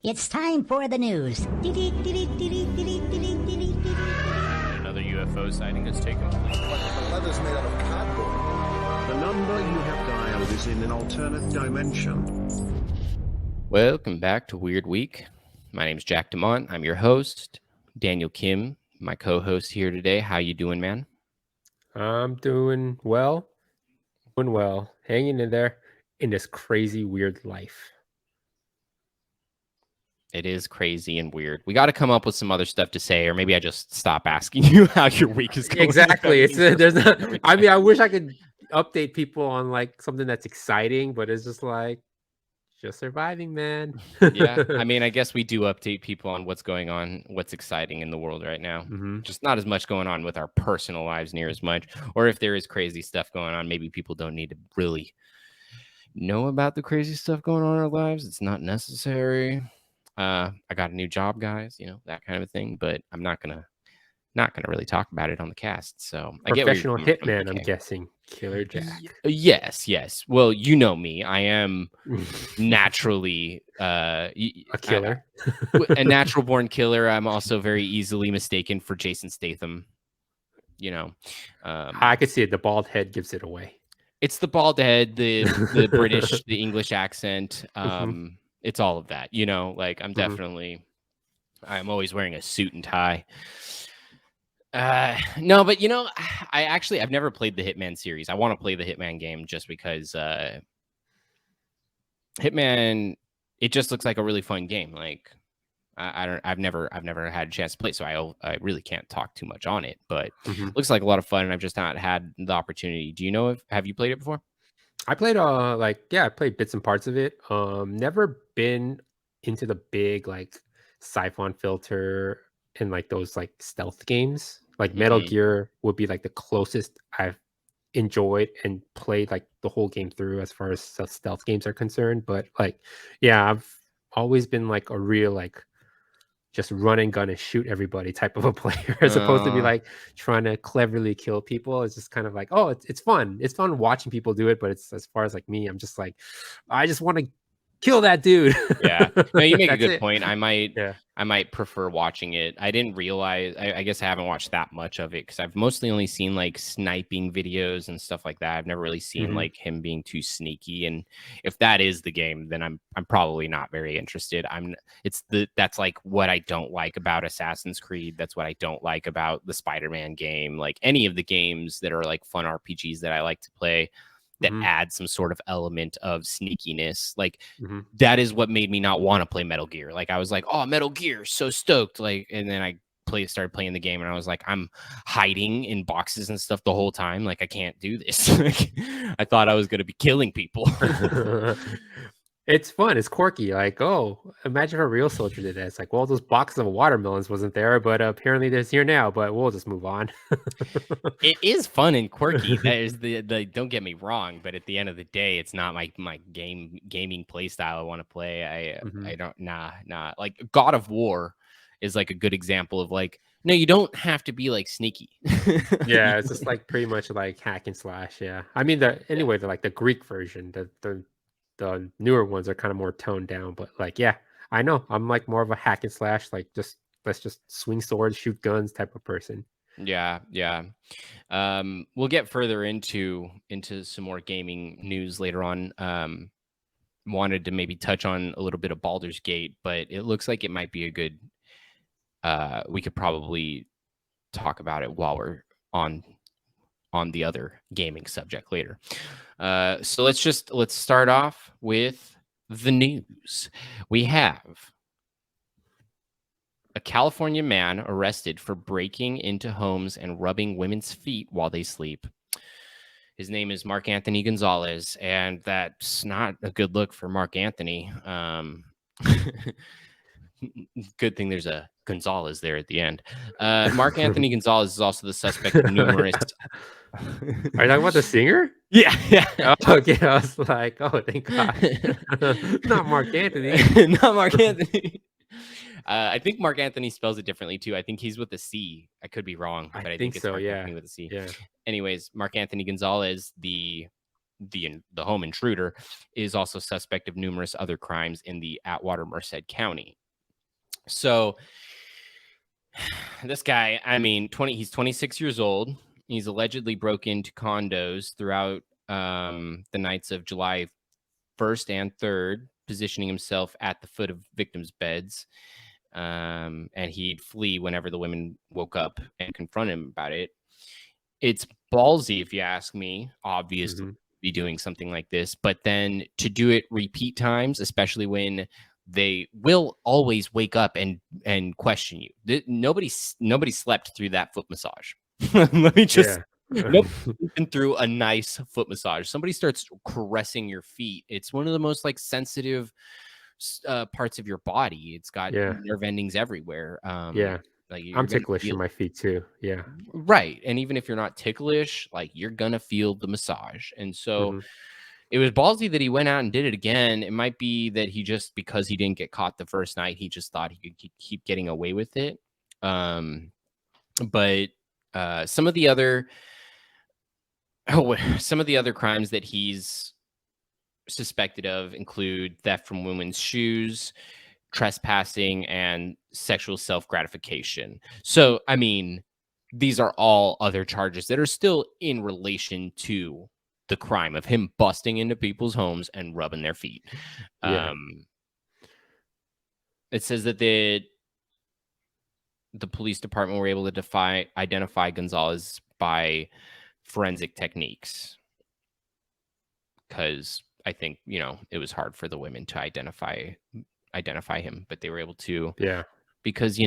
It's time for the news. Another UFO sighting has taken place. The leather's made out of cardboard. The number you have dialed is in an alternate dimension. Welcome back to Weird Week. My name is Jack DeMont. I'm your host, Daniel Kim, my co-host here today. How you doing, man? I'm doing well. Hanging in there in this crazy, weird life. It is crazy and weird. We got to come up with some other stuff to say, or maybe I just stop asking you how your week is going. Exactly. There's not. I mean, I wish I could update people on like something that's exciting, but it's just like just surviving, man. Yeah, I mean, I guess we do update people on what's going on, what's exciting in the world right now. Mm-hmm. Just not as much going on with our personal lives near as much, or if there is crazy stuff going on, maybe people don't need to really know about the crazy stuff going on in our lives. It's not necessary. I got a new job, guys, you know, that kind of thing, but I'm not gonna really talk about it on the cast. So I get Professional hitman, I'm guessing. Killer Jack. Yes. Well, you know me. I am naturally a killer. A natural born killer. I'm also very easily mistaken for Jason Statham. You know, I could see it. The bald head gives it away. It's the bald head, the British, the English accent. It's all of that, you know, like I'm definitely, I'm always wearing a suit and tie. No, but you know, I've never played the Hitman series. I want to play the Hitman game just because Hitman, it just looks like a really fun game. Like I've never had a chance to play, so I really can't talk too much on it, but it looks like a lot of fun and I've just not had the opportunity. Do you know have you played it before? I played I played bits and parts of it. Never been into the big like Siphon Filter and like those like stealth games. Like Metal Gear would be like the closest I've enjoyed and played like the whole game through as far as stealth games are concerned. But like, yeah, I've always been like a real like just run and gun and shoot everybody type of a player as opposed to be like trying to cleverly kill people. It's just kind of like, oh, it's fun. It's fun watching people do it. But it's as far as like me, I'm just like, I just want to kill that dude. Yeah, no, you make a good point. I might prefer watching it. I didn't realize. I guess I haven't watched that much of it because I've mostly only seen like sniping videos and stuff like that. I've never really seen like him being too sneaky. And if that is the game, then I'm probably not very interested. That's like what I don't like about Assassin's Creed. That's what I don't like about the Spider-Man game. Like any of the games that are like fun RPGs that I like to play that add some sort of element of sneakiness. Like that is what made me not want to play Metal Gear. Like I was like, oh, Metal Gear, so stoked. Like, and then I started playing the game and I was like, I'm hiding in boxes and stuff the whole time. Like I can't do this. Like, I thought I was going to be killing people. It's fun. It's quirky. Like, oh, imagine if a real soldier did that. It's like, well, those boxes of watermelons wasn't there, but apparently there's here now. But we'll just move on. It is fun and quirky. That is the don't get me wrong, but at the end of the day, it's not my gaming play style I want to play. I don't nah. Like God of War is like a good example of like, no, you don't have to be like sneaky. Yeah, it's just like pretty much like hack and slash. Yeah, I mean the like the Greek version, the newer ones are kind of more toned down, but like, yeah, I know I'm like more of a hack and slash, like just let's just swing swords, shoot guns type of person. Yeah. We'll get further into some more gaming news later on. Wanted to maybe touch on a little bit of Baldur's Gate, but it looks like it might be a good. We could probably talk about it while we're on the other gaming subject later. So let's start off with the news. We have a California man arrested for breaking into homes and rubbing women's feet while they sleep. His name is Mark Anthony Gonzalez, and that's not a good look for Mark Anthony. Good thing there's a Gonzalez there at the end. Mark Anthony Gonzalez is also the suspect of numerous. Are you talking about the singer? Yeah. Oh, okay, I was like, oh, thank God. Not Mark Anthony. Not Mark Anthony. I think Mark Anthony spells it differently too. I think he's with a C. I could be wrong, but I think it's so. Mark Yeah, Anthony with a C. Yeah. Anyways, Mark Anthony Gonzalez, the the home intruder, is also suspect of numerous other crimes in the Atwater Merced County. So this guy, I mean, he's 26 years old. He's allegedly broke into condos throughout the nights of July 1st and 3rd, positioning himself at the foot of victims' beds. And he'd flee whenever the women woke up and confront him about it. It's ballsy, if you ask me, obviously, to be doing something like this, but then to do it repeat times, especially when they will always wake up and question you. Nobody slept through that foot massage. Let me just nobody's been through a nice foot massage. Somebody starts caressing your feet. It's one of the most like sensitive parts of your body. It's got nerve endings everywhere. Like I'm ticklish in my feet too. Yeah. Right. And even if you're not ticklish, like you're gonna feel the massage. And so it was ballsy that he went out and did it again. It might be that he just, because he didn't get caught the first night, he just thought he could keep getting away with it. But some of the other crimes that he's suspected of include theft from women's shoes, trespassing, and sexual self-gratification. So, I mean, these are all other charges that are still in relation to the crime of him busting into people's homes and rubbing their feet. It says that the police department were able to identify Gonzalez by forensic techniques, because I think, it was hard for the women to identify him, but they were able to, because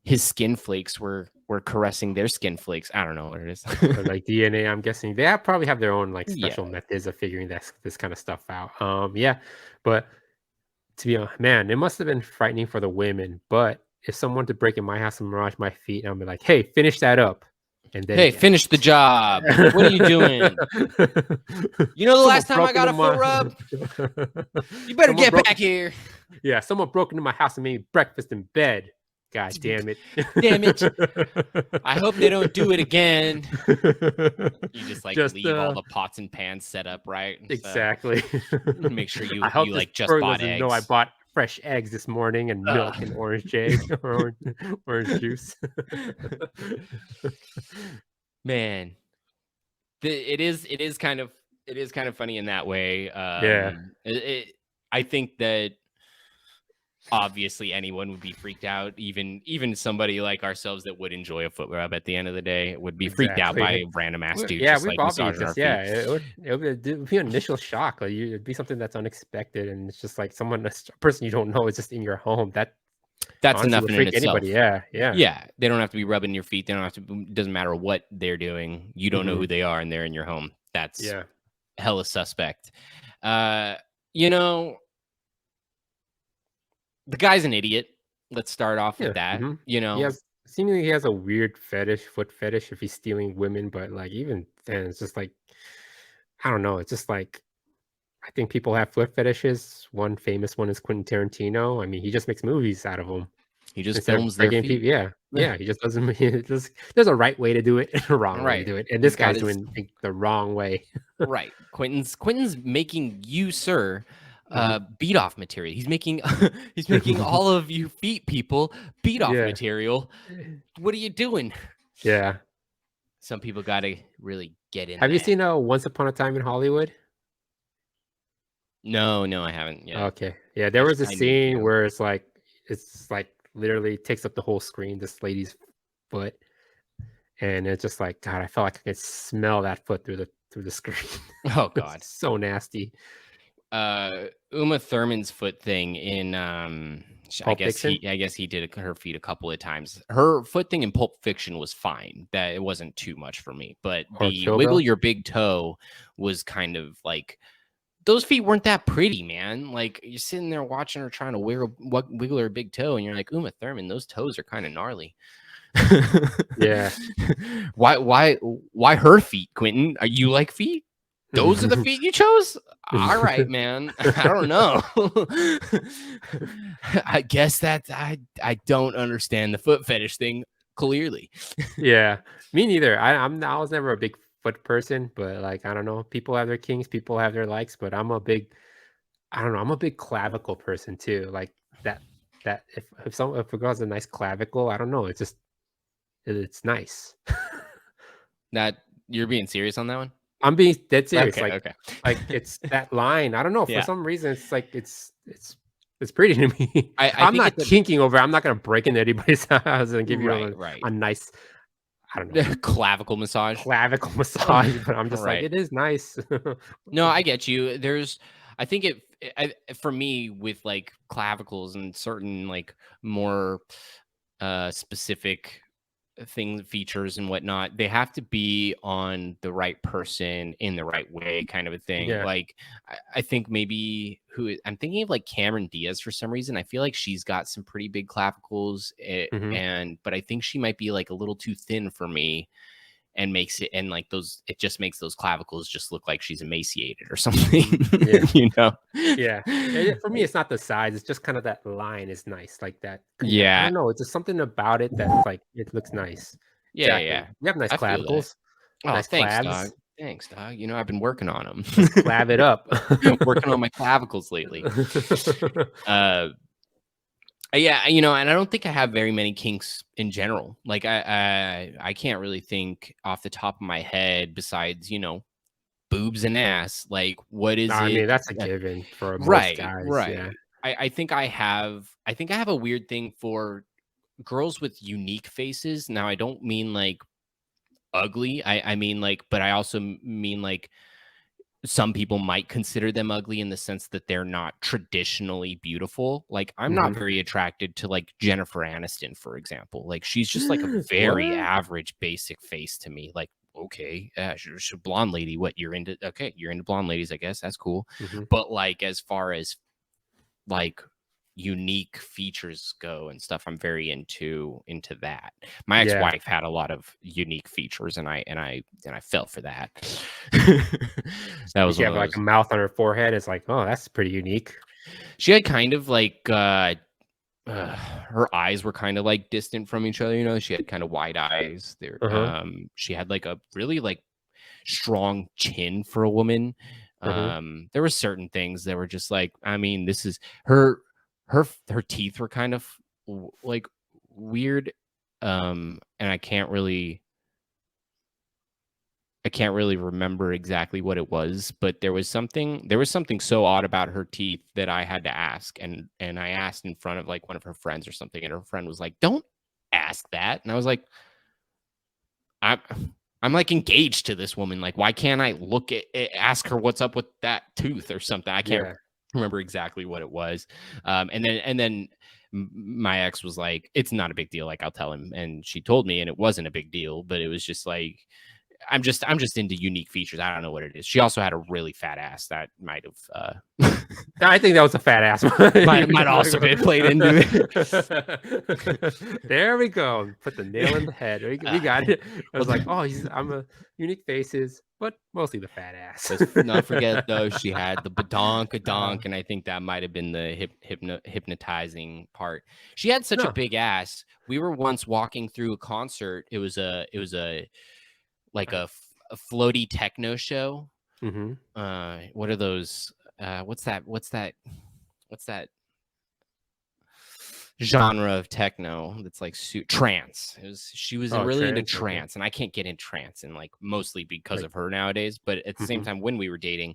his skin flakes were caressing their skin flakes. I don't know what it is. Or like DNA, I'm guessing they probably have their own like special methods of figuring this kind of stuff out. But to be honest, man, it must have been frightening for the women. But if someone to break in my house and massage my feet, I'm like, hey, finish that up. And then finish the job. What are you doing? The last time I got a foot rub? You better get back here. Yeah, someone broke into my house and made breakfast in bed. God damn it. Damn it. I hope they don't do it again. You just leave all the pots and pans set up, right? Exactly. So, make sure you just bought eggs. No, I bought fresh eggs this morning and milk and orange juice. Man, it is kind of funny in that way. I think that obviously anyone would be freaked out, even somebody like ourselves that would enjoy a foot rub at the end of the day would be freaked out by a random ass dude. It would be an initial shock. Like it'd be something that's unexpected, and it's just like a person you don't know is just in your home. That's enough in itself. Anybody. They don't have to be rubbing your feet. They don't have to. It doesn't matter what they're doing. You don't know who they are, and they're in your home. That's hella suspect. The guy's an idiot. Let's start off with that. Seemingly he has a weird foot fetish if he's stealing women, but like even then, it's just like, I don't know. It's just like, I think people have foot fetishes. One famous one is Quentin Tarantino. I mean, he just makes movies out of them. He just films their feet. He just doesn't. There's a right way to do it and a wrong way to do it, and this guy's doing the wrong way. Right. Quentin's making you, sir, beat off material. He's making all of you feet people beat off material. What are you doing? Yeah. Some people got to really get in. Have you seen Once Upon a Time in Hollywood? No, I haven't yet. Okay. Yeah, there was a scene where it's like literally takes up the whole screen, this lady's foot. And it's just like, God, I felt like I could smell that foot through the screen. Oh God. So nasty. Uma Thurman's foot thing in I guess he did her feet a couple of times. Her foot thing in Pulp Fiction was fine. That it wasn't too much for me, but the wiggle your big toe was kind of like, those feet weren't that pretty, man. Like you're sitting there watching her trying to wiggle her big toe, and you're like, Uma Thurman, those toes are kind of gnarly. Yeah. Why her feet, Quentin? Are you like feet? Those are the feet you chose? All right, man. I don't know. I guess that I don't understand the foot fetish thing clearly. Yeah, me neither. I was never a big foot person, but like I don't know. People have their kinks, people have their likes, but I'm a big I don't know. I'm a big clavicle person too. Like that if a girl has a nice clavicle, I don't know. It's nice. That you're being serious on that one? I'm being dead serious. Okay, okay. Like it's that line. I don't know. For Yeah. some reason, it's like it's pretty to me. I I'm think not it's kinking over. I'm not gonna break into anybody's house and give you right, right. a nice, I don't know, Clavicle massage. clavicle massage. But I'm just like, Right. it is nice. No, I get you. I think for me with like clavicles and certain like more specific features and whatnot, they have to be on the right person in the right way, kind of a thing. Yeah. Like I think maybe I'm thinking of like Cameron Diaz for some reason. I feel like she's got some pretty big clavicles, Hmm. but I think she might be like a little too thin for me, and makes it and like those it just makes those clavicles just look like she's emaciated or something. Yeah. You know. Yeah. For me, it's not the size. It's just kind of that line is nice, like that. I Yeah, don't know. It's just something about it that's like it looks nice. yeah, Exactly. yeah. You have nice I feel that. clavicles, Oh, nice thanks, dog. clavs. Thanks, dog. You know, I've been working on them. Let's clav it up. Working on my clavicles lately. Uh, yeah, you know, and I don't think I have very many kinks in general. Like I can't really think off the top of my head besides, you know, boobs and ass. Like, what No, is I it? mean that's a given for most Right, guys. Yeah. right. I think I think I have a weird thing for girls with unique faces. Now, I don't mean like ugly. I mean like, but I also mean like some people might consider them ugly in the sense that they're not traditionally beautiful. Like I'm not Mhm. very attracted to like Jennifer Aniston, for example. Like she's just like a very What? average, basic face to me. Like okay, she's a blonde lady. What you're into? Okay, you're into blonde ladies, I guess. That's cool. Mhm. But like as far as like unique features go and stuff, I'm very into that. My Yeah. ex-wife had a lot of unique features, and I fell for that. That Did was she one have of like those. a mouth on her forehead? It's like, oh, that's pretty unique. She had kind of like her eyes were kind of like distant from each other, you know. She had kind of wide eyes there. Uh-huh. She had like a really like strong chin for a woman. Uh-huh. There were certain things that were just like, I mean, this is her teeth were kind of like weird. And I can't really remember exactly what it was, but there was something so odd about her teeth that I had to ask, and I asked in front of like one of her friends or something, and her friend was like, "Don't ask that." And I was like, I'm I'm like engaged to this woman. Like, why can't I ask her what's up with that tooth or something? I can't Yeah. remember exactly what it was. And then my ex was like, "It's not a big deal. Like, I'll tell him." And she told me, and it wasn't a big deal, but it was just like, I'm just into unique features. I don't know what it is. She also had a really fat ass that might have I think that was a fat ass. might also be played into it. There we go. Put the nail in the head. We got it. I was Well, like, oh, I'm a unique faces, but mostly the fat ass. let's not forget though, she had the Uh, badonkadonk, and I think that might have been the hypnotizing part. She had such a no. big ass. We were once walking through a concert. It was a like a floaty techno show. Mm-hmm. What are those? What's that genre of techno that's like trance? She was Oh, really into trans. Okay. trance, and I can't get in trance, and like mostly because Like, of her nowadays. But at the same mhm. time, when we were dating,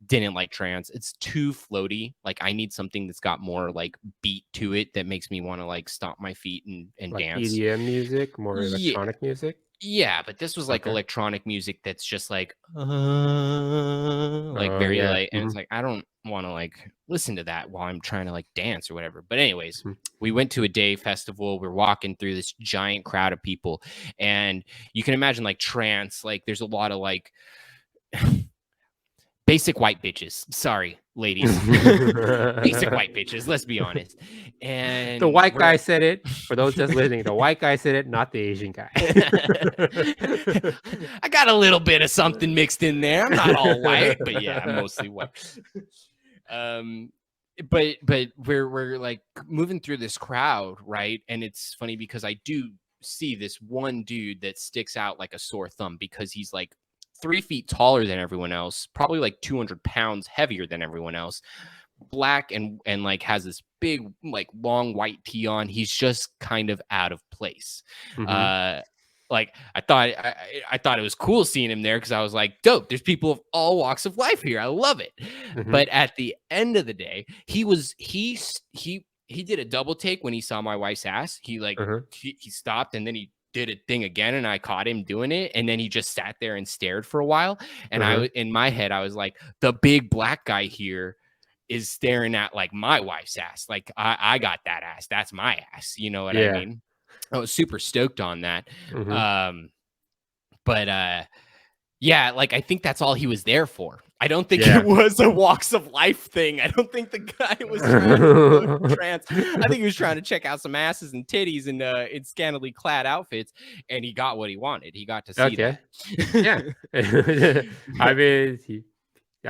didn't like trance. It's too floaty. Like I need something that's got more like beat to it that makes me want to like stomp my feet and Like dance. EDM music, more Yeah, electronic music. yeah, but this was like Okay. electronic music that's just like Oh very yeah. light, and Hmm. it's like I don't want to like listen to that while I'm trying to like dance or whatever. But anyways, Hmm. we went to a day festival. We're walking through this giant crowd of people, and you can imagine like trance. Like there's a lot of like basic white bitches. Sorry, ladies. Basic white bitches. Let's be honest. The And white guy we're said it. For those just listening, the white guy said it, not the Asian guy. I got a little bit of something mixed in there. I'm not all white, but yeah, I'm mostly white. Um, but we're like moving through this crowd, right? And it's funny because I do see this one dude that sticks out like a sore thumb because he's like 3 feet taller than everyone else, probably like 200 pounds heavier than everyone else, black and like has this big like long white tee on. He's just kind of out of place. Like I thought it was cool seeing him there because I was like, dope, there's people of all walks of life here. I love it. But at the end of the day, he did a double take when he saw my wife's ass. He like he stopped and then he did a thing again, and I caught him doing it, and then he just sat there and stared for a while. And in my head, I was like, the big black guy here is staring at like my wife's ass. Like I got that ass. That's my ass. You know what I mean? I was super stoked on that. But yeah, like I think that's all he was there for. I don't think it was a walks of life thing. I don't think the guy was trying to go trance. I think he was trying to check out some asses and titties in scantily clad outfits, and he got what he wanted. He got to see that. Yeah. I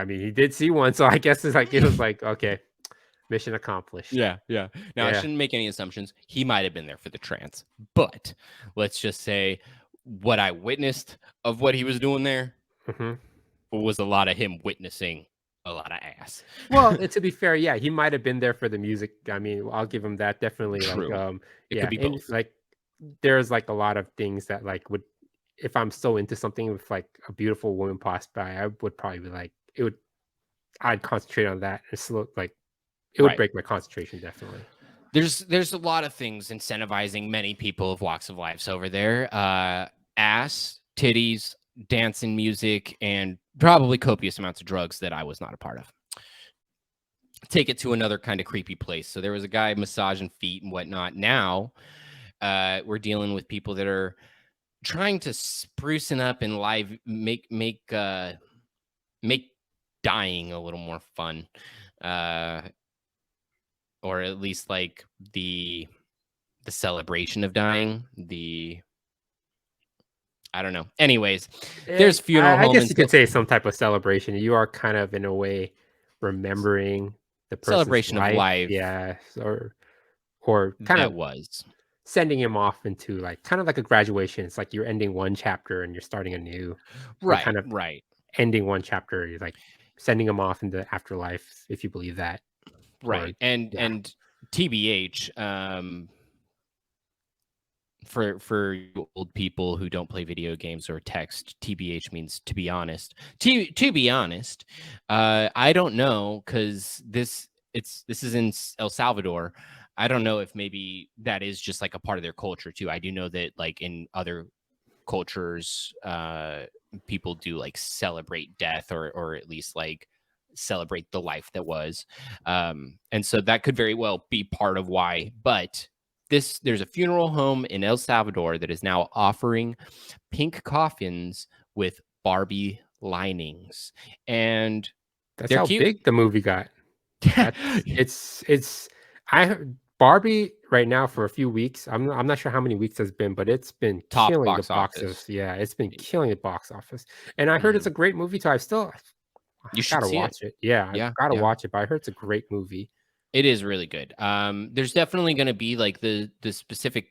mean, he did see one, so I guess it's like it was like, okay, mission accomplished. Yeah. Now I shouldn't make any assumptions. He might have been there for the trance, but let's just say what I witnessed of what he was doing there was a lot of him witnessing a lot of ass. Well, to be fair, yeah, he might have been there for the music. I mean, I'll give him that. Definitely. True. Like, it could be both. Like, there's like a lot of things that like would, if I'm so into something with like a beautiful woman passed by, I would probably be like, I'd concentrate on that and slow, like it would break my concentration. Definitely. There's a lot of things incentivizing many people of walks of lives over there. Ass, titties, dancing, music, and probably copious amounts of drugs that I was not a part of. Take it to another kind of creepy place. So there was a guy massaging feet and whatnot. Now we're dealing with people that are trying to sprucing up and make dying a little more fun, or at least like the celebration of dying. I don't know. Anyways, there's funeral home. I guess you could say some type of celebration. You are kind of in a way remembering the person's celebration of life. Yeah, or kind of sending him off into like kind of like a graduation. It's like you're ending one chapter and you're starting a new. Right. Ending one chapter, you're like sending him off into afterlife, if you believe that. Right. And TBH, for old people who don't play video games or text, TBH means to be honest. To be honest, I don't know, because this is in El Salvador. I don't know if maybe that is just like a part of their culture too. I do know that like in other cultures, people do like celebrate death or at least like celebrate the life that was. And so that could very well be part of why. But there's a funeral home in El Salvador that is now offering pink coffins with Barbie linings. And that's how big the movie got. I heard Barbie right now for a few weeks. I'm not sure how many weeks it's been, but it's been killing the box office. Yeah, it's been killing the box office. And I heard it's a great movie too. You gotta watch it. Yeah, I gotta watch it. But I heard it's a great movie. It is really good. There's definitely going to be like the specific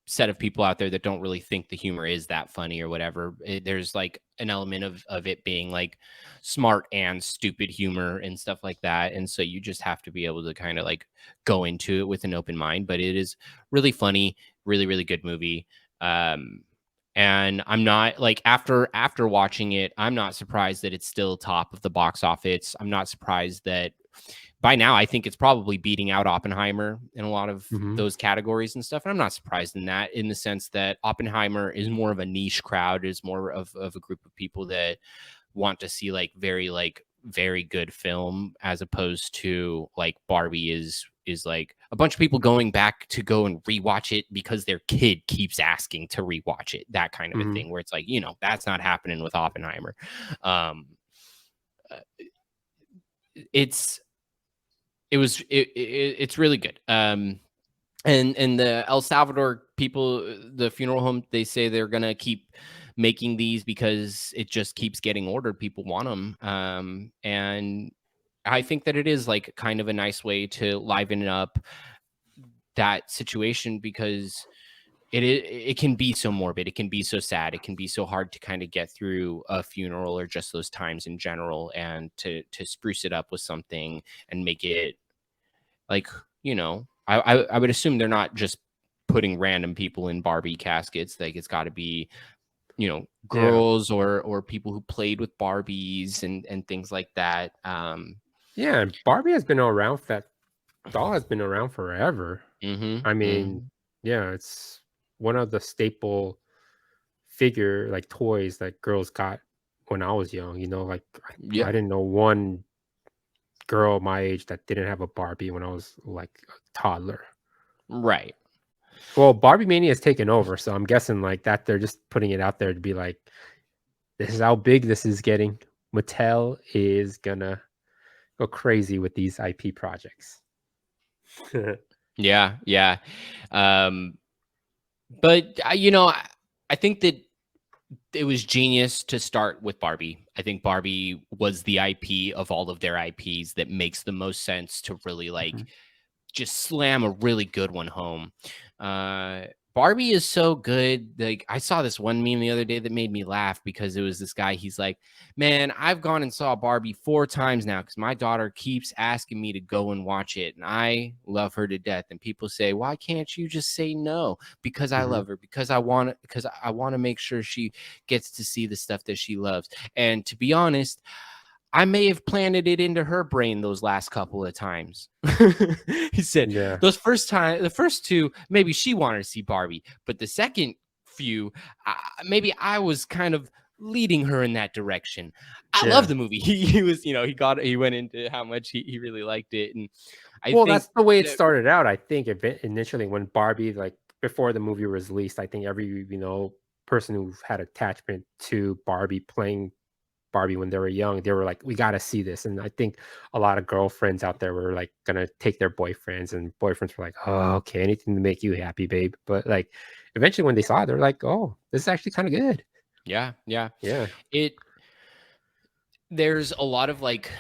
set of people out there that don't really think the humor is that funny or whatever. There's like an element of it being like smart and stupid humor and stuff like that. And so you just have to be able to kind of like go into it with an open mind. But it is really funny, really, really good movie. And I'm not like after watching it, I'm not surprised that it's still top of the box office. I'm not surprised that by now I think it's probably beating out Oppenheimer in a lot of those categories and stuff. And I'm not surprised in that, in the sense that Oppenheimer is more of a niche crowd, is more of a group of people that want to see like very good film, as opposed to like Barbie is like a bunch of people going back to go and rewatch it because their kid keeps asking to rewatch it. That kind of a thing, where it's like, that's not happening with Oppenheimer. It's really good. And the El Salvador people, the funeral home, they say they're gonna keep making these because it just keeps getting ordered. People want them. And I think that it is like kind of a nice way to liven up that situation, because it can be so morbid, it can be so sad, it can be so hard to kind of get through a funeral or just those times in general, and to spruce it up with something and make it like, I would assume they're not just putting random people in Barbie caskets. Like, it's got to be, girls or people who played with Barbies and things like that. Yeah, and Barbie has been around. That doll has been around forever. Mm-hmm, I mean, yeah, it's one of the staple figure like toys that girls got when I was young. Like I yeah, didn't know one girl my age that didn't have a Barbie when I was like a toddler. right. Well, Barbie Mania has taken over, so I'm guessing like that they're just putting it out there to be like, this is how big this is getting. Mattel is gonna go crazy with these IP projects. Yeah, yeah. But I think that it was genius to start with Barbie. I think Barbie was the IP of all of their IPs that makes the most sense to really like just slam a really good one home. Barbie is so good. Like, I saw this one meme the other day that made me laugh, because it was this guy. He's like, man, I've gone and saw Barbie 4 times now because my daughter keeps asking me to go and watch it. And I love her to death. And people say, why can't you just say no? Because I love her, because I want to make sure she gets to see the stuff that she loves. And to be honest, I may have planted it into her brain those last couple of times. He said, Yeah. the first 2, maybe she wanted to see Barbie, but the second few, maybe I was kind of leading her in that direction. I love the movie. He was, he went into how much he really liked it. And I think that's the way it started out. I think initially when Barbie, like before the movie was released, I think every, person who had attachment to Barbie, playing Barbie when they were young, they were like, we got to see this. And I think a lot of girlfriends out there were like gonna take their boyfriends, and boyfriends were like, oh, okay, anything to make you happy, babe. But like eventually when they saw it, they're like, oh, this is actually kind of good. Yeah. Yeah. There's a lot of like,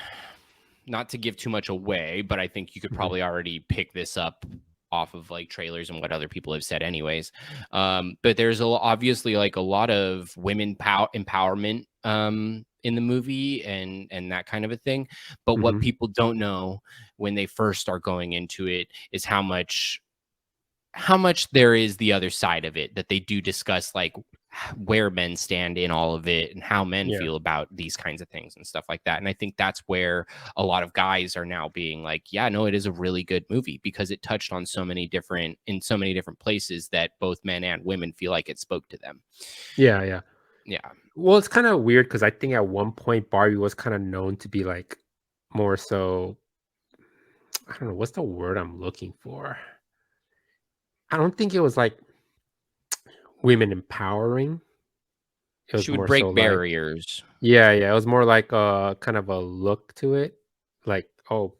not to give too much away, but I think you could probably already pick this up off of like trailers and what other people have said anyways. But there's obviously like a lot of women empowerment in the movie and that kind of a thing. But what people don't know when they first start going into it is how much there is the other side of it, that they do discuss, like where men stand in all of it and how men feel about these kinds of things and stuff like that. And I think that's where a lot of guys are now being like, yeah, no, it is a really good movie, because it touched on so many different places that both men and women feel like it spoke to them. Yeah. Yeah. Well, it's kind of weird because I think at one point Barbie was kind of known to be like more so, I don't know, what's the word I'm looking for? I don't think it was like women empowering. It was She would more so break like, barriers. yeah, it was more like kind of a look to it. Like, oh,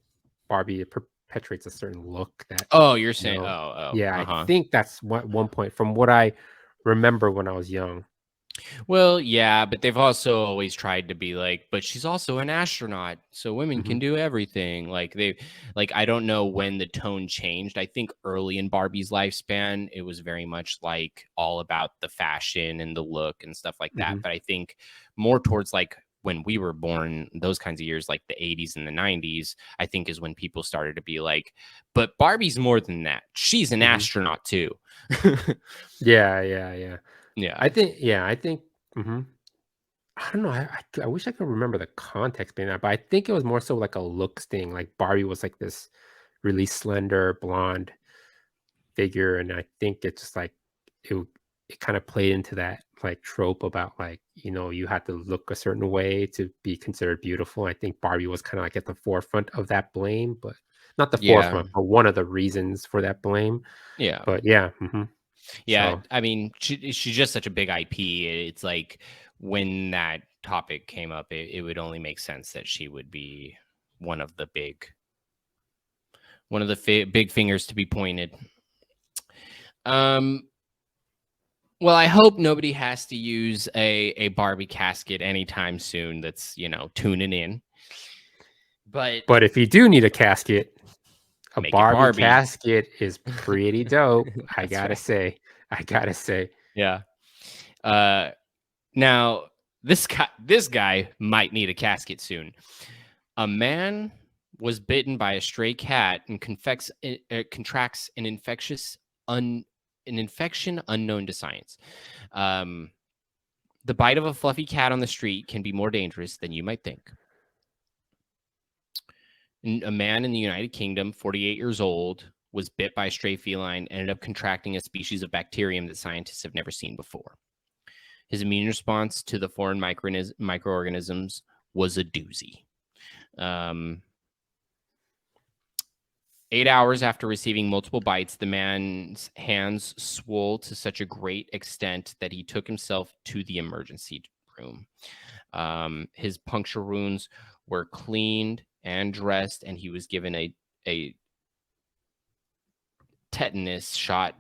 Barbie, it perpetuates a certain look that, Oh, you're saying, oh, yeah, I think that's one point from what I remember when I was young. Well, yeah, but they've also always tried to be like, but she's also an astronaut, so women can do everything. Like I don't know when the tone changed. I think early in Barbie's lifespan, it was very much like all about the fashion and the look and stuff like that. But I think more towards like when we were born, those kinds of years, like the 80s and the 90s, I think is when people started to be like, but Barbie's more than that. She's an astronaut too. Yeah. Yeah. I think, I don't know. I wish I could remember the context behind that, but I think it was more so like a looks thing. Like Barbie was like this really slender blonde figure, and I think it's just like it kind of played into that like trope about like, you had to look a certain way to be considered beautiful. I think Barbie was kind of like at the forefront of that blame, but not the forefront, but one of the reasons for that blame. Yeah. But yeah. Yeah, So, I mean, she's just such a big IP. It's like when that topic came up, it would only make sense that she would be one of the big fingers to be pointed. Well, I hope nobody has to use a Barbie casket anytime soon that's, tuning in. But if you do need a casket, a make it Barbie Barbie. casket is pretty dope. I gotta right. say, I gotta say. Yeah. Now this guy might need a casket soon. A man was bitten by a stray cat and contracts an infection unknown to science. The bite of a fluffy cat on the street can be more dangerous than you might think. A man in the United Kingdom, 48 years old, was bit by a stray feline, ended up contracting a species of bacterium that scientists have never seen before. His immune response to the foreign microorganisms was a doozy. 8 hours after receiving multiple bites, the man's hands swelled to such a great extent that he took himself to the emergency room. His puncture wounds were cleaned and dressed, and he was given a tetanus shot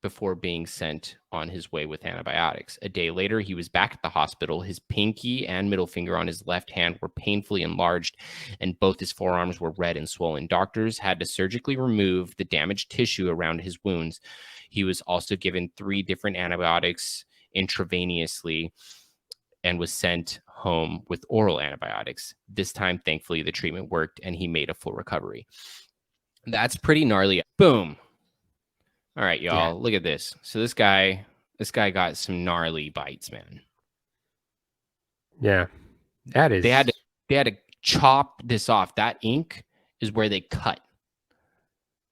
before being sent on his way with antibiotics. A day later, he was back at the hospital. His pinky and middle finger on his left hand were painfully enlarged, and both his forearms were red and swollen. Doctors had to surgically remove the damaged tissue around his wounds. He was also given 3 different antibiotics intravenously and was sent home with oral antibiotics. This time, thankfully, the treatment worked and he made a full recovery. That's pretty gnarly. Boom. All right, y'all, look at this. So this guy got some gnarly bites, man. Yeah. That is. They had to chop this off. That ink is where they cut.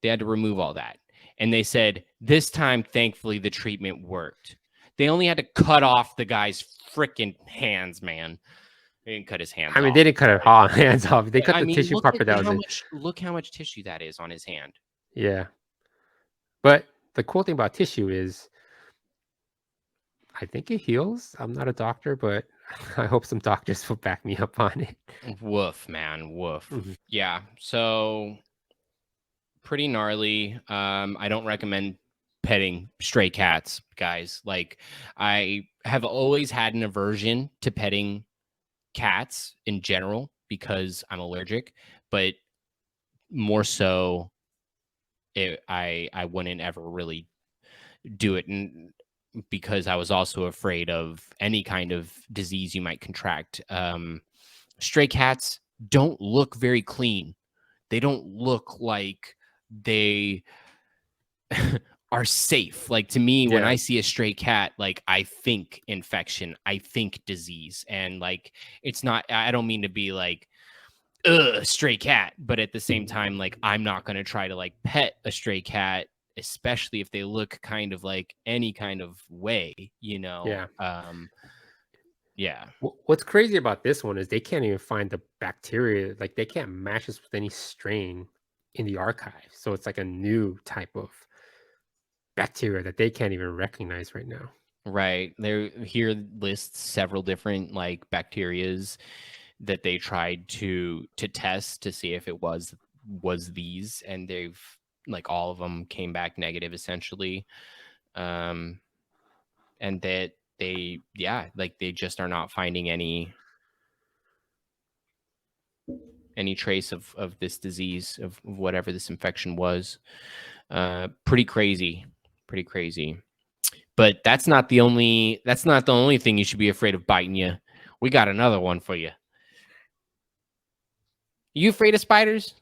They had to remove all that. And they said, this time, thankfully, the treatment worked. They only had to cut off the guy's freaking hands, man. They didn't cut his hands off. I mean, they didn't cut his hands off. They cut the tissue part, but that was it. Look how much tissue that is on his hand. Yeah. But the cool thing about tissue is I think it heals. I'm not a doctor, but I hope some doctors will back me up on it. Woof, man. Woof. Mm-hmm. Yeah. So pretty gnarly. I don't recommend petting stray cats, guys. Like, I have always had an aversion to petting cats in general because I'm allergic, but more so I wouldn't ever really do it, and because I was also afraid of any kind of disease you might contract. Stray cats don't look very clean. They don't look like they are safe. Like, to me, when I see a stray cat, like, I think infection, I think disease. And like, it's not, I don't mean to be like, stray cat, but at the same time, like, I'm not going to try to like pet a stray cat, especially if they look kind of like any kind of way, you know? Yeah. What's crazy about this one is they can't even find the bacteria. Like, they can't match this with any strain in the archive. So it's like a new type of bacteria that they can't even recognize right now. Right. Here lists several different like bacterias that they tried to test to see if it was these, and they've like all of them came back negative essentially. And that they just are not finding any trace of this disease, of whatever this infection was. Pretty crazy. But that's not the only thing you should be afraid of biting you. We got another one for you. You afraid of spiders?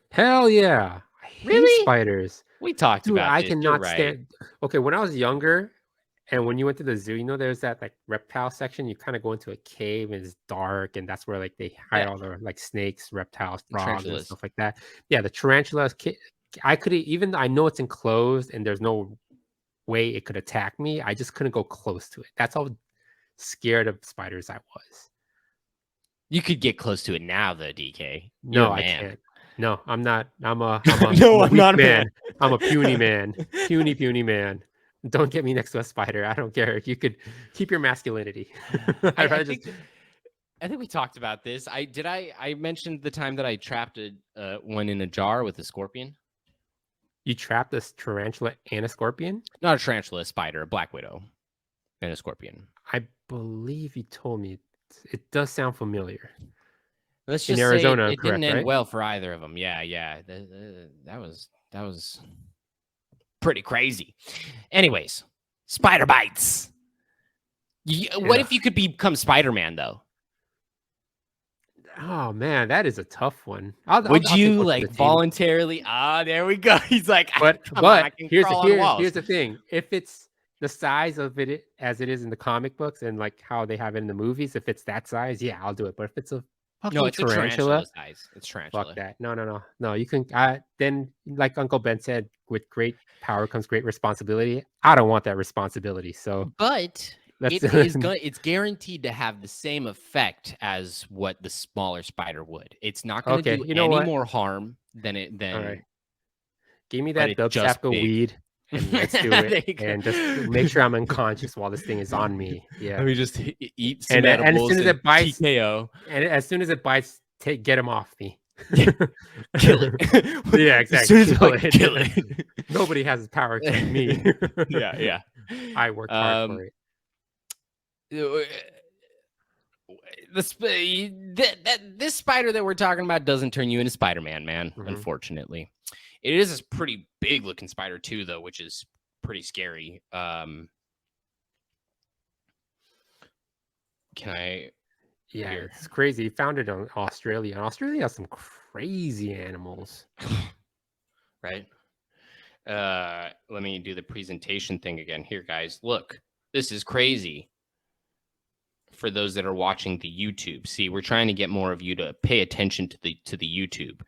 Hell yeah. I hate spiders. We talked about I this. cannot stand. Okay, when I was younger, and when you went to the zoo, you know, there's that like reptile section. You kind of go into a cave and it's dark, and that's where like they hide all the like snakes, reptiles, frogs, and stuff like that. Yeah, the tarantulas. I could even, I know it's enclosed and there's no way it could attack me. I just couldn't go close to it. That's how scared of spiders I was. You could get close to it now, though, DK. No, I can't. No, I'm not. I'm a not a man. I'm a puny man. Puny man. Don't get me next to a spider. I don't care. You could keep your masculinity. I think we talked about this. I mentioned the time that I trapped one in a jar with a scorpion. You trapped a tarantula and a scorpion? Not a tarantula, a spider, a black widow, and a scorpion. I believe you told me. It does sound familiar. Let's just in Arizona, say it didn't end right? well for either of them. Yeah. That was pretty crazy. Anyways, spider bites. What if you could become Spider-Man though? Oh man, that is a tough one. Would I'll you take one for like the team. voluntarily? There we go. He's like, But come on, I can crawl on walls. here's the thing. If it's the size of it as it is in the comic books and like how they have it in the movies, if it's that size, yeah, I'll do it. But if it's a fucking it's tarantula, a tarantula size. It's tarantula. Fuck that. No. You can. Then, like Uncle Ben said, with great power comes great responsibility. I don't want that responsibility. So, but it's guaranteed to have the same effect as what the smaller spider would. It's not going to do any more harm than it. All right. Give me that Dubsapka weed and let's do it. And just make sure I'm unconscious while this thing is on me. Yeah. Let me just eat some edibles and as soon as it bites, TKO. And as soon as it bites, get him off me. Kill it. Yeah, exactly. As soon as kill it. Nobody has the power except me. Yeah. I worked hard for it. This spider that we're talking about doesn't turn you into Spider-Man, man. Unfortunately, it is a pretty big looking spider too, though, which is pretty scary. Can I? Yeah, it's crazy. He found it in Australia. And Australia has some crazy animals. Right. Let me do the presentation thing again here, guys. Look, this is crazy. For those that are watching the YouTube, see, we're trying to get more of you to pay attention to the YouTube.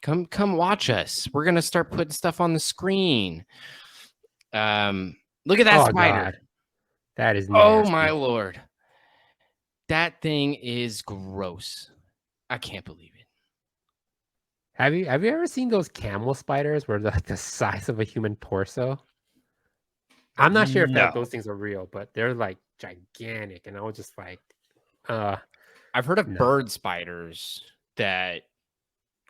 Come watch us. We're gonna start putting stuff on the screen. Look at that spider. God. That is nasty. Oh my Lord. That thing is gross. I can't believe it. Have you ever seen those camel spiders where they're like the size of a human torso? I'm not sure if those things are real, but they're like gigantic, and I was just like, I've heard of bird spiders that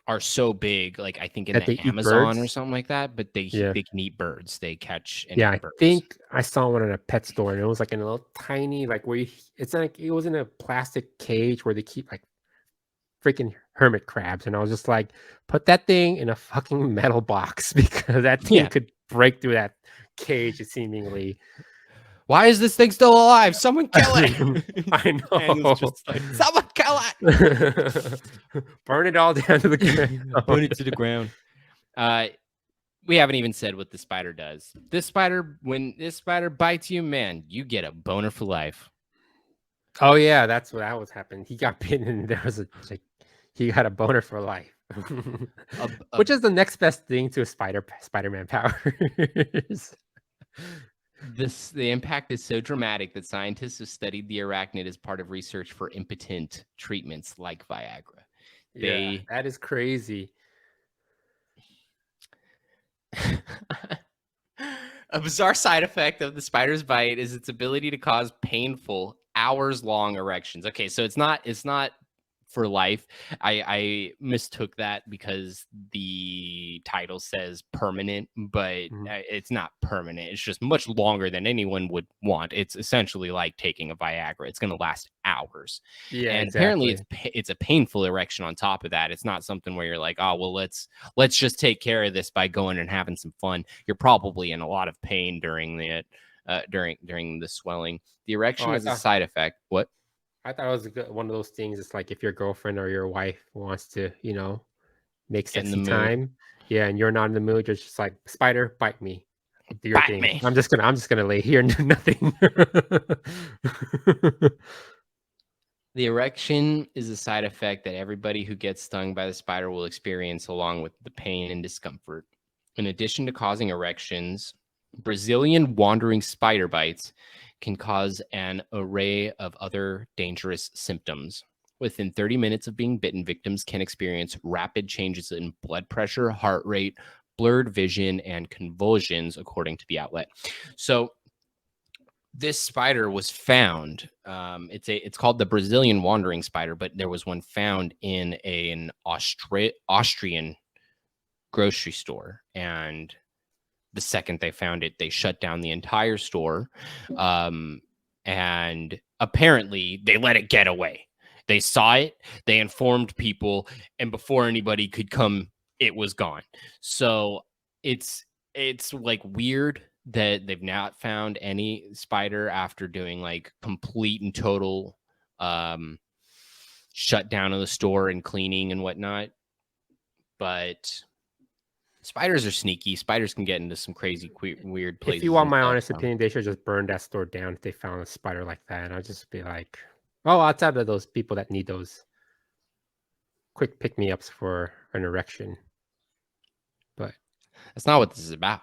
are so big, like I think in the Amazon or something like that, but they can eat birds. They catch and eat birds. I think I saw one in a pet store, and it was like in a little tiny, like it's like it was in a plastic cage where they keep like freaking hermit crabs, and I was just like, put that thing in a fucking metal box because that thing could break through that cage seemingly. Why is this thing still alive? Someone kill it. I know. Just like, someone kill it. Burn it all down to the ground. Burn it to the ground. We haven't even said what the spider does. When this spider bites you, man, you get a boner for life. Oh yeah, that's what was happening. He got bitten and there was he got a boner for life. Which is the next best thing to a Spider-Man powers. The impact is so dramatic that scientists have studied the arachnid as part of research for impotent treatments like Viagra. That is crazy. A bizarre side effect of the spider's bite is its ability to cause painful, hours-long erections. Okay, so it's not for life. I mistook that because the title says permanent, but it's not permanent. It's just much longer than anyone would want. It's essentially like taking a Viagra. It's going to last hours. Yeah, and apparently it's a painful erection on top of that. It's not something where you're like, oh, well, let's just take care of this by going and having some fun. You're probably in a lot of pain during the swelling. The erection is a side effect. What? I thought it was one of those things. It's like if your girlfriend or your wife wants to, make sexy time. Yeah, and you're not in the mood. You're just like, spider, bite me. Do your thing. Me. I'm just gonna lay here and do nothing. The erection is a side effect that everybody who gets stung by the spider will experience, along with the pain and discomfort. In addition to causing erections, Brazilian wandering spider bites can cause an array of other dangerous symptoms. Within 30 minutes of being bitten, victims can experience rapid changes in blood pressure, heart rate, blurred vision, and convulsions, according to the outlet. So this spider was found. It's called the Brazilian wandering spider, but there was one found in an Austrian grocery store, and the second they found it, they shut down the entire store. And apparently they let it get away. They saw it, they informed people, and before anybody could come, it was gone. So it's it's like weird that they've not found any spider after doing like complete and total shutdown of the store and cleaning and whatnot. But spiders are sneaky. Spiders can get into some crazy, weird places. If you want my honest opinion, they should just burn that store down if they found a spider like that. And I'll just be like, oh, outside of those people that need those quick pick-me-ups for an erection. But that's not what this is about.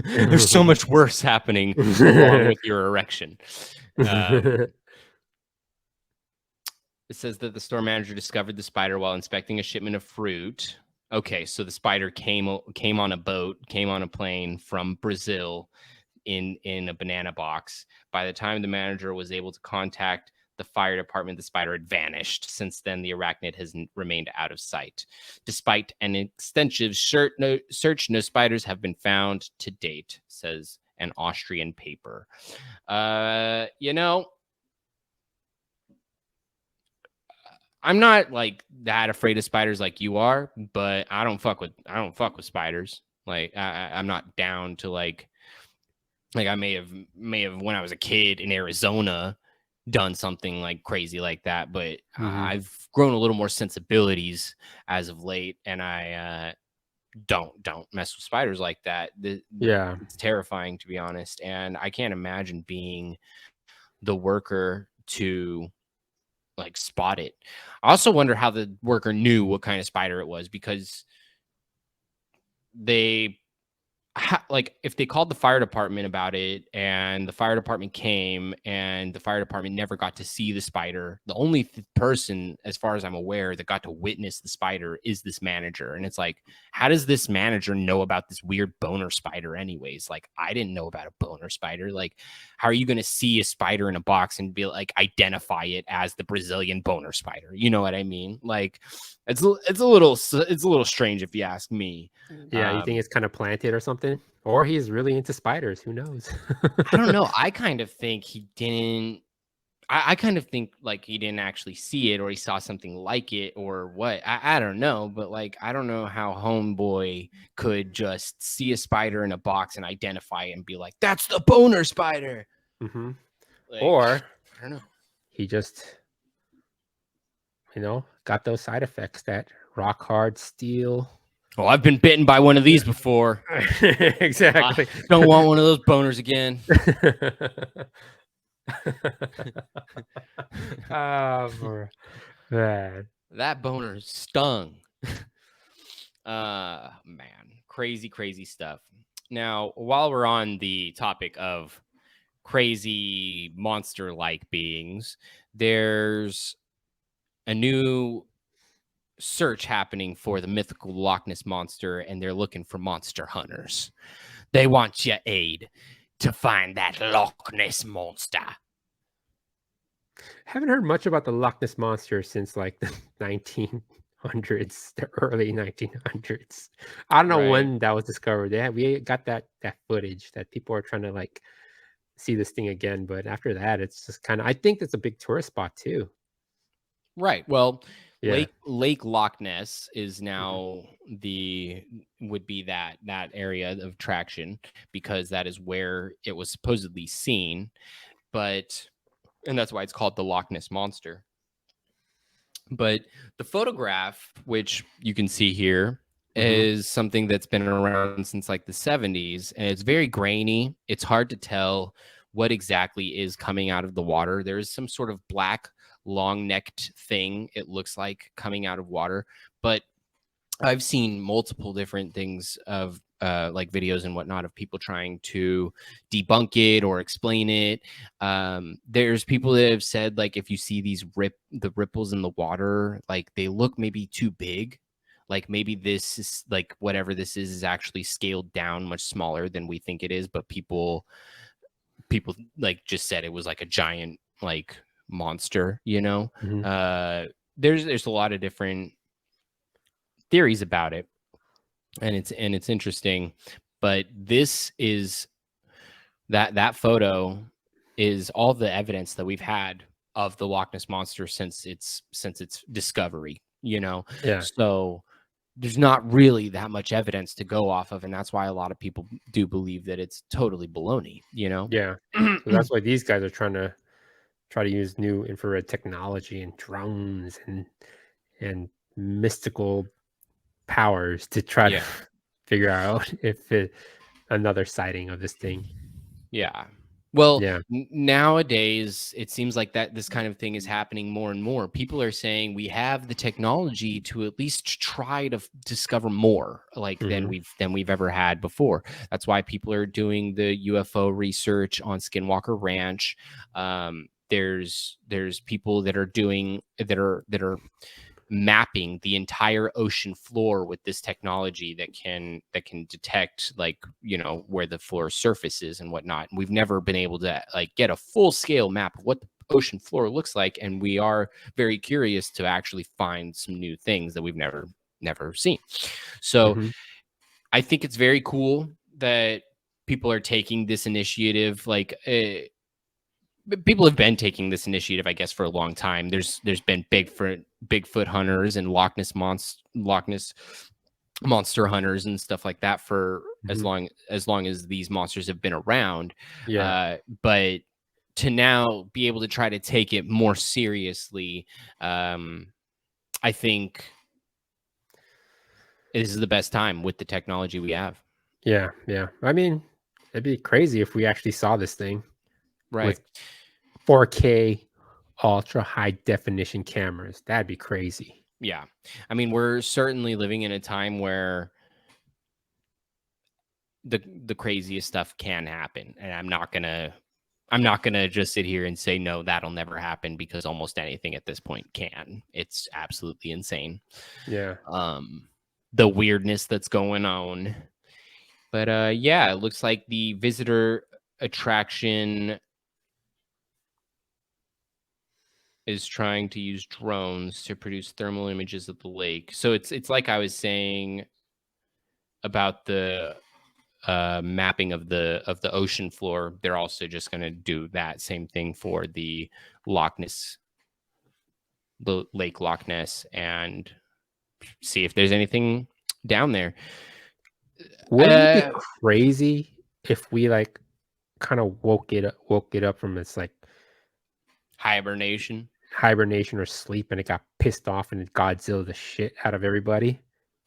There's so much worse happening along with your erection. It says that the store manager discovered the spider while inspecting a shipment of fruit. Okay, so the spider came on a boat, came on a plane from Brazil in a banana box. By the time the manager was able to contact the fire department, the spider had vanished. Since then, the arachnid has remained out of sight. Despite an extensive search, no spiders have been found to date, says an Austrian paper. You know, I'm not like that afraid of spiders like you are, but I don't fuck with spiders. Like I'm not down to like I may have when I was a kid in Arizona done something like crazy like that, but I've grown a little more sensibilities as of late, and I don't mess with spiders like that. Yeah, it's terrifying, to be honest, and I can't imagine being the worker to like spot it. I also wonder how the worker knew what kind of spider it was, because they like if they called the fire department about it and the fire department came and the fire department never got to see the spider, the only person, as far as I'm aware, that got to witness the spider is this manager. And it's like, how does this manager know about this weird boner spider anyways? Like, I didn't know about a boner spider. Like, how are you going to see a spider in a box and be like, identify it as the Brazilian boner spider? You know what I mean? Like, it's a little strange if you ask me. Yeah, you think it's kind of planted or something? Or he's really into spiders. Who knows? I don't know. I kind of think he didn't. I kind of think like he didn't actually see it, or he saw something like it, or what. I don't know. But like, I don't know how Homeboy could just see a spider in a box and identify it and be like, that's the boner spider. Like, or I don't know. He just, got those side effects, that rock hard steel. Oh, I've been bitten by one of these before. Exactly. I don't want one of those boners again. Man. That boner stung. Man, crazy stuff. Now, while we're on the topic of crazy monster-like beings, there's a new search happening for the mythical Loch Ness Monster, and they're looking for monster hunters. They want your aid to find that Loch Ness Monster. Haven't heard much about the Loch Ness Monster since like the 1900s, the early 1900s. I don't know when that was discovered. We got that footage that people are trying to like see this thing again, but after that, it's just kind of. I think it's a big tourist spot too. Right. Well, yeah. Lake Loch Ness is now would be that area of attraction, because that is where it was supposedly seen, and that's why it's called the Loch Ness Monster. But the photograph, which you can see here, is something that's been around since like the 70s, and it's very grainy. It's hard to tell what exactly is coming out of the water. There's some sort of black long-necked thing, it looks like, coming out of water. But I've seen multiple different things of like videos and whatnot of people trying to debunk it or explain it. There's people that have said, like, if you see these the ripples in the water, like they look maybe too big. Like maybe this is like whatever this is actually scaled down much smaller than we think it is. But people like just said it was like a giant like monster, There's a lot of different theories about it, and it's interesting. But this is that photo is all the evidence that we've had of the Loch Ness Monster since its discovery, Yeah. So there's not really that much evidence to go off of, and that's why a lot of people do believe that it's totally baloney, you know? Yeah. So that's why these guys are trying to use new infrared technology and drones and mystical powers to try to Yeah. figure out if another sighting of this thing. Yeah. Well, Yeah. nowadays it seems like that this kind of thing is happening more and more. People are saying we have the technology to at least try to discover more, like than Mhm. we've ever had before. That's why people are doing the UFO research on Skinwalker Ranch. There's people that are doing that are mapping the entire ocean floor with this technology that can detect, like, you know, where the floor surface is and whatnot. And we've never been able to like get a full scale map of what the ocean floor looks like, and we are very curious to actually find some new things that we've never seen. So Mhm. I think it's very cool that people are taking this initiative. Like, people have been taking this initiative, I guess, for a long time. There's been Bigfoot hunters and Loch Ness monster hunters and stuff like that for Mhm. as long as these monsters have been around. Yeah. But to now be able to try to take it more seriously, I think this is the best time with the technology we have. Yeah. Yeah. I mean, it'd be crazy if we actually saw this thing Right. with 4K ultra high definition cameras. That'd be crazy. Yeah. I mean, we're certainly living in a time where the craziest stuff can happen, and I'm not gonna just sit here and say no, that'll never happen, because almost anything at this point can. It's absolutely insane. Yeah. The weirdness that's going on. But yeah, it looks like the visitor attraction is trying to use drones to produce thermal images of the lake. So it's like I was saying about the mapping of the ocean floor. They're also just going to do that same thing for the Loch Ness, the Lake Loch Ness, and see if there's anything down there. Wouldn't it be crazy if we like kind of woke it up from its like Hibernation. hibernation or sleep and it got pissed off and it Godzilla the shit out of everybody?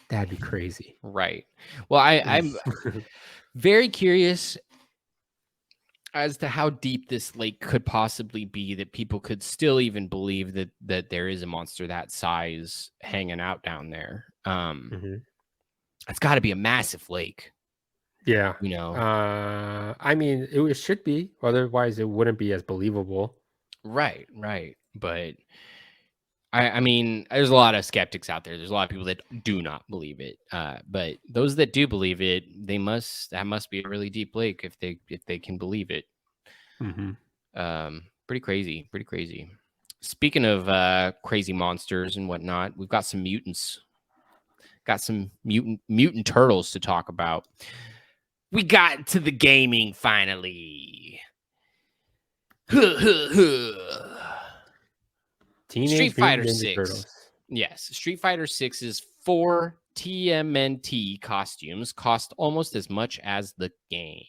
That'd be crazy. Right. Well, I'm very curious as to how deep this lake could possibly be, that people could still even believe that there is a monster that size hanging out down there. Mhm. It's got to be a massive lake, Yeah. you know. I mean, it should be. Otherwise, it wouldn't be as believable. Right, right. But I mean, there's a lot of skeptics out there. There's a lot of people that do not believe it. But those that do believe it, that must be a really deep lake if they can believe it. Mhm. Pretty crazy, pretty crazy. Speaking of crazy monsters and whatnot, we've got some mutants. Got some mutant turtles to talk about. We got to the gaming finally. Street Teenage Fighter Mutant Ninja 6. Turtles. Yes, Street Fighter 6's 4 TMNT costumes cost almost as much as the game.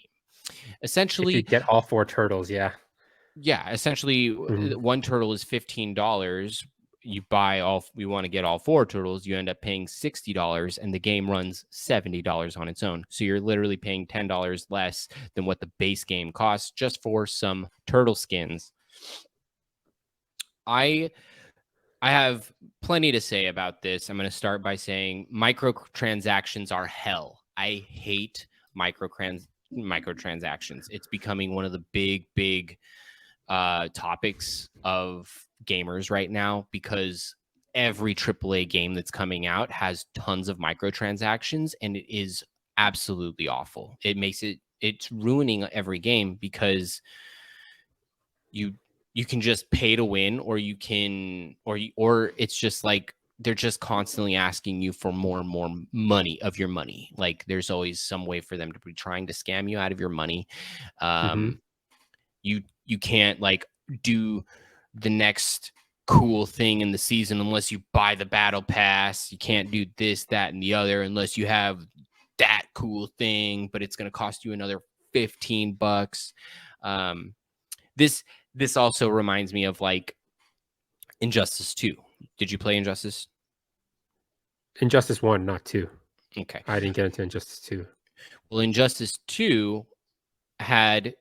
If you Essentially, get all 4 turtles, yeah. yeah, essentially Mhm. one turtle is $15. You buy all, we want to get all 4 turtles, you end up paying $60, and the game runs $70 on its own. So you're literally paying $10 less than what the base game costs just for some turtle skins. I have plenty to say about this. I'm going to start by saying microtransactions are hell. I hate microtransactions. It's becoming one of the big topics of gamers right now, because every AAA game that's coming out has tons of microtransactions, and it is absolutely awful. It's ruining every game, because you can just pay to win, or you can or it's just like they're just constantly asking you for more and more money of your money. Like, there's always some way for them to be trying to scam you out of your money. Mhm. You can't like do the next cool thing in the season unless you buy the battle pass. You can't do this, that, and the other unless you have that cool thing, but it's going to cost you another $15. This also reminds me of like Injustice 2. Did you play Injustice? Injustice 1, not 2. Okay. I didn't get into Injustice 2. Well, Injustice 2 had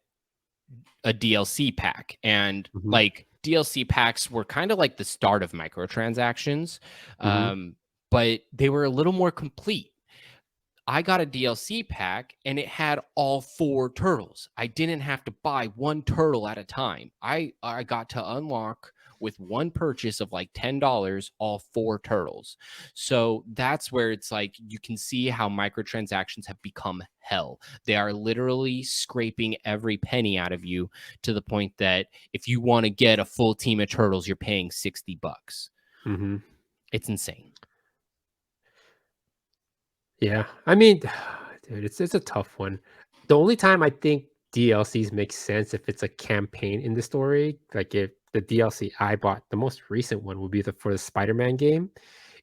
a DLC pack, and like DLC packs were kind of like the start of microtransactions, but they were a little more complete. I got a DLC pack and it had all 4 turtles. I didn't have to buy one turtle at a time. I got to unlock with one purchase of like $10 all 4 turtles. So that's where it's like you can see how microtransactions have become hell. They are literally scraping every penny out of you to the point that if you want to get a full team of turtles, you're paying $60. It's insane. Yeah, I mean, dude, it's a tough one. The only time I think DLCs make sense if it's a campaign in the story, like if the DLC I bought, the most recent one would be for the Spider-Man game.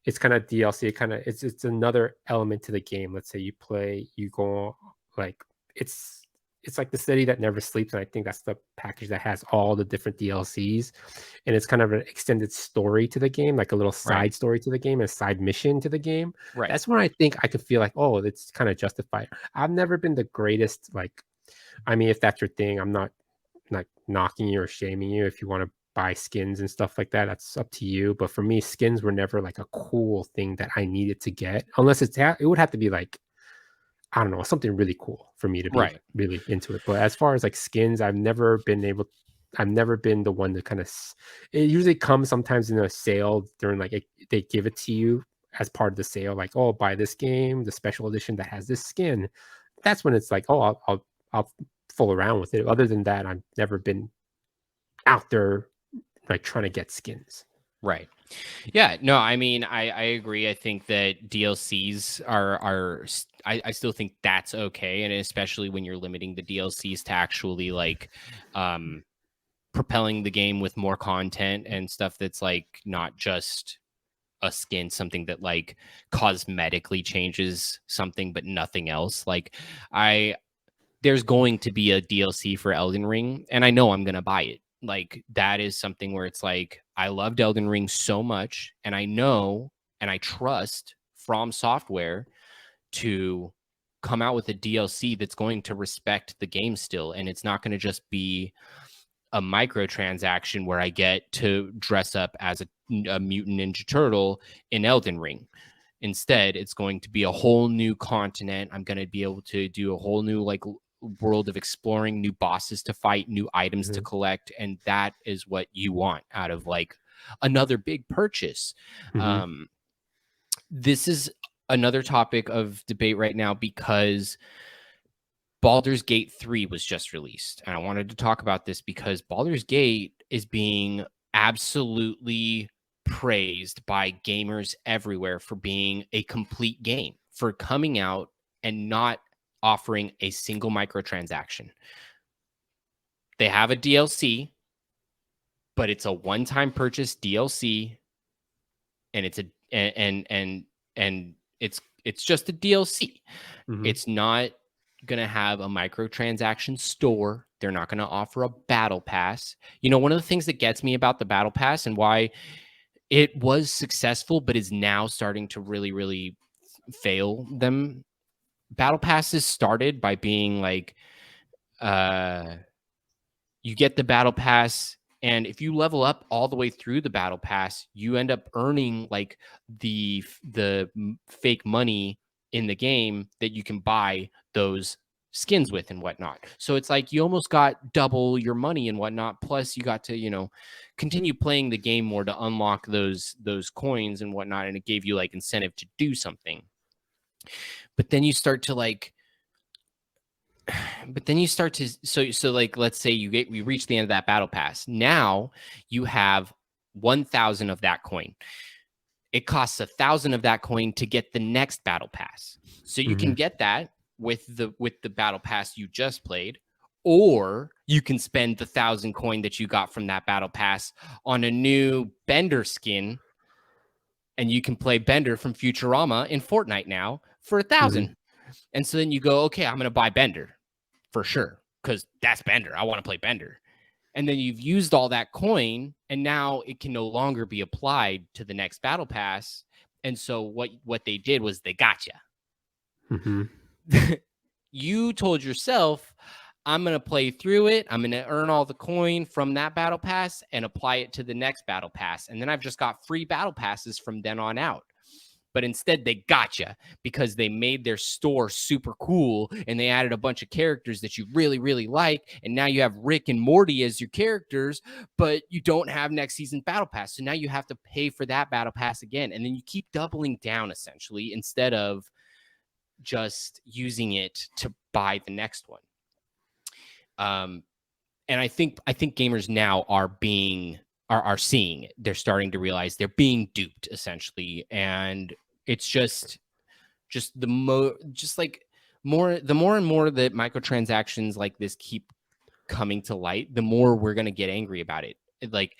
It's kind of DLC, it's another element to the game. Let's say you go like it's like the city that never sleeps, and I think that's the package that has all the different DLCs, and it's kind of an extended story to the game, like a little side story to the game, a side mission to the game. Right. That's when I think I could feel like, oh, it's kind of justified. I've never been the greatest, like, I mean, if that's your thing, I'm not like knocking you or shaming you if you want to buy skins and stuff like that. That's up to you. But for me, skins were never like a cool thing that I needed to get, unless it would have to be like, I don't know, something really cool for me to be really into it. But as far as like skins, I've never been the one to kind of, it usually comes sometimes in a sale during like, they give it to you as part of the sale, like, oh, buy this game, the special edition that has this skin. That's when it's like, oh, I'll fool around with it. Other than that, I've never been out there like trying to get skins. Right. Yeah, no, I mean, I agree. I think that DLCs are I still think that's okay. And especially when you're limiting the DLCs to actually like propelling the game with more content and stuff that's like not just a skin, something that like cosmetically changes something, but nothing else. Like there's going to be a DLC for Elden Ring, and I know I'm going to buy it. Like that is something where it's like, I loved Elden Ring so much, and I know, and I trust From Software to come out with a DLC that's going to respect the game still. And it's not going to just be a microtransaction where I get to dress up as a mutant Ninja Turtle in Elden Ring. Instead, it's going to be a whole new continent. I'm going to be able to do a whole new like world of exploring, new bosses to fight, new items to collect, and that is what you want out of like another big purchase. This is another topic of debate right now because Baldur's Gate 3 was just released, and I wanted to talk about this because Baldur's Gate is being absolutely praised by gamers everywhere for being a complete game, for coming out and not offering a single microtransaction. They have a DLC, but it's a one-time purchase DLC, and it's it's just a DLC. It's not gonna have a microtransaction store. They're not gonna offer a battle pass. You know, one of the things that gets me about the battle pass and why it was successful but is now starting to really, really fail them. Battle passes started by being like, you get the battle pass, and if you level up all the way through the battle pass, you end up earning like the fake money in the game that you can buy those skins with and whatnot. So it's like you almost got double your money and whatnot. Plus you got to, you know, continue playing the game more to unlock those coins and whatnot. And it gave you like incentive to do something. But then you start to like, so like, let's say we reach the end of that battle pass. Now you have 1,000 of that coin. It costs 1,000 of that coin to get the next battle pass. So you can get that with the battle pass you just played, or you can spend the 1,000 coin that you got from that battle pass on a new Bender skin, and you can play Bender from Futurama in Fortnite now for 1,000. And so then you go, okay, I'm going to buy Bender for sure, because that's Bender. I want to play Bender. And then you've used all that coin, and now it can no longer be applied to the next battle pass. And so what they did was they got you. You told yourself, I'm going to play through it. I'm going to earn all the coin from that battle pass and apply it to the next battle pass. And then I've just got free battle passes from then on out. But instead, they got you because they made their store super cool, and they added a bunch of characters that you really, really like. And now you have Rick and Morty as your characters, but you don't have next season's battle pass. So now you have to pay for that battle pass again. And then you keep doubling down, essentially, instead of just using it to buy the next one. And I think gamers now are seeing it. They're starting to realize they're being duped, essentially. And it's the more and more that microtransactions like this keep coming to light, the more we're going to get angry about it. Like,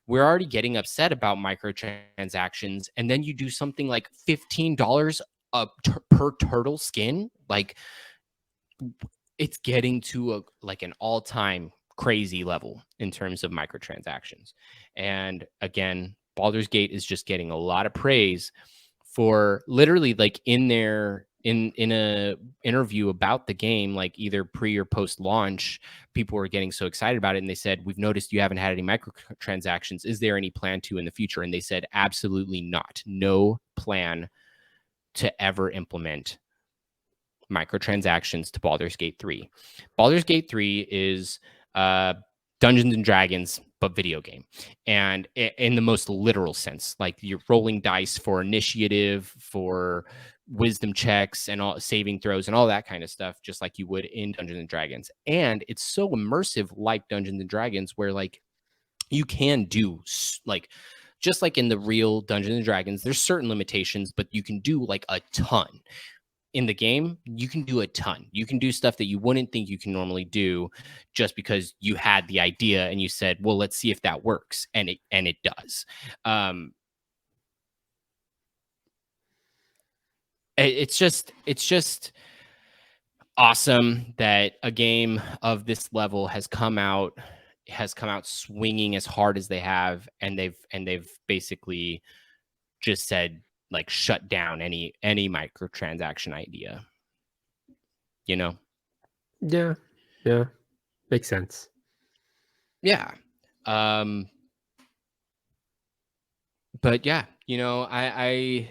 we're already getting upset about microtransactions, and then you do something like $15 per turtle skin. Like, it's getting to an all-time crazy level in terms of microtransactions. And again, Baldur's Gate is just getting a lot of praise for literally, like, in a interview about the game, like either pre or post launch, people were getting so excited about it, and they said, we've noticed you haven't had any microtransactions. Is there any plan to in the future? And they said, absolutely not. No plan to ever implement microtransactions to Baldur's Gate 3. Baldur's Gate 3 is Dungeons and Dragons, but video game. And in the most literal sense, like, you're rolling dice for initiative, for wisdom checks, and all saving throws and all that kind of stuff, just like you would in Dungeons and Dragons. And it's so immersive, like Dungeons and Dragons, where, like, you can do, like, just like in the real Dungeons and Dragons, there's certain limitations, but you can do like a ton. In the game, you can do a ton. You can do stuff that you wouldn't think you can normally do, just because you had the idea and you said, well, let's see if that works. And it does. It's just awesome that a game of this level has come out swinging as hard as they have. And they've basically just said, like, shut down any microtransaction idea, you know? Yeah. Makes sense. Yeah. But yeah, I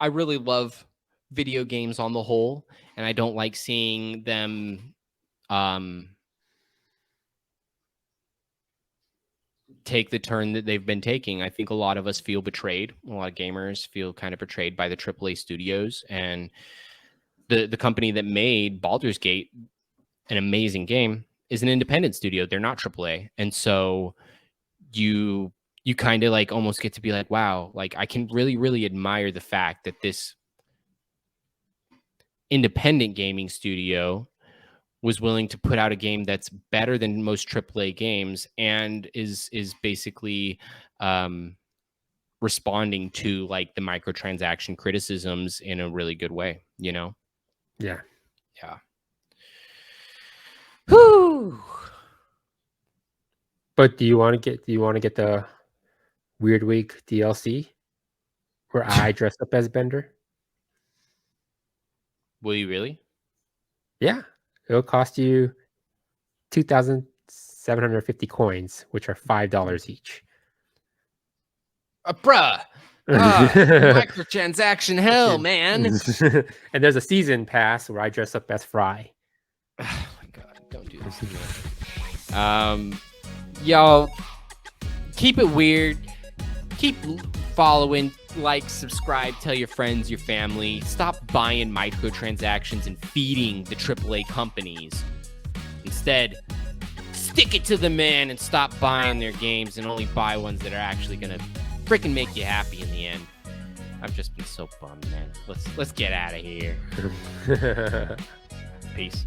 really love video games on the whole, and I don't like seeing them take the turn that they've been taking. I think a lot of us feel betrayed. A lot of gamers feel kind of betrayed by the AAA studios, and the company that made Baldur's Gate, an amazing game, is an independent studio. They're not AAA. And so you kind of like almost get to be like, wow, like, I can really, really admire the fact that this independent gaming studio was willing to put out a game that's better than most AAA games, and is basically responding to, like, the microtransaction criticisms in a really good way, Yeah. Whew. But do you want to get the Weird Week DLC where I dress up as Bender? Will you really? Yeah. It'll cost you 2,750 coins, which are $5 each. Bruh. Microtransaction hell, man. And there's a season pass where I dress up as Fry. Oh my god, don't do this again. Y'all, keep it weird. Keep following, like, subscribe, tell your friends, your family. Stop buying microtransactions and feeding the AAA companies. Instead, stick it to the man and stop buying their games, and only buy ones that are actually gonna freaking make you happy in the end. I've just been so bummed, man. Let's get out of here. Peace.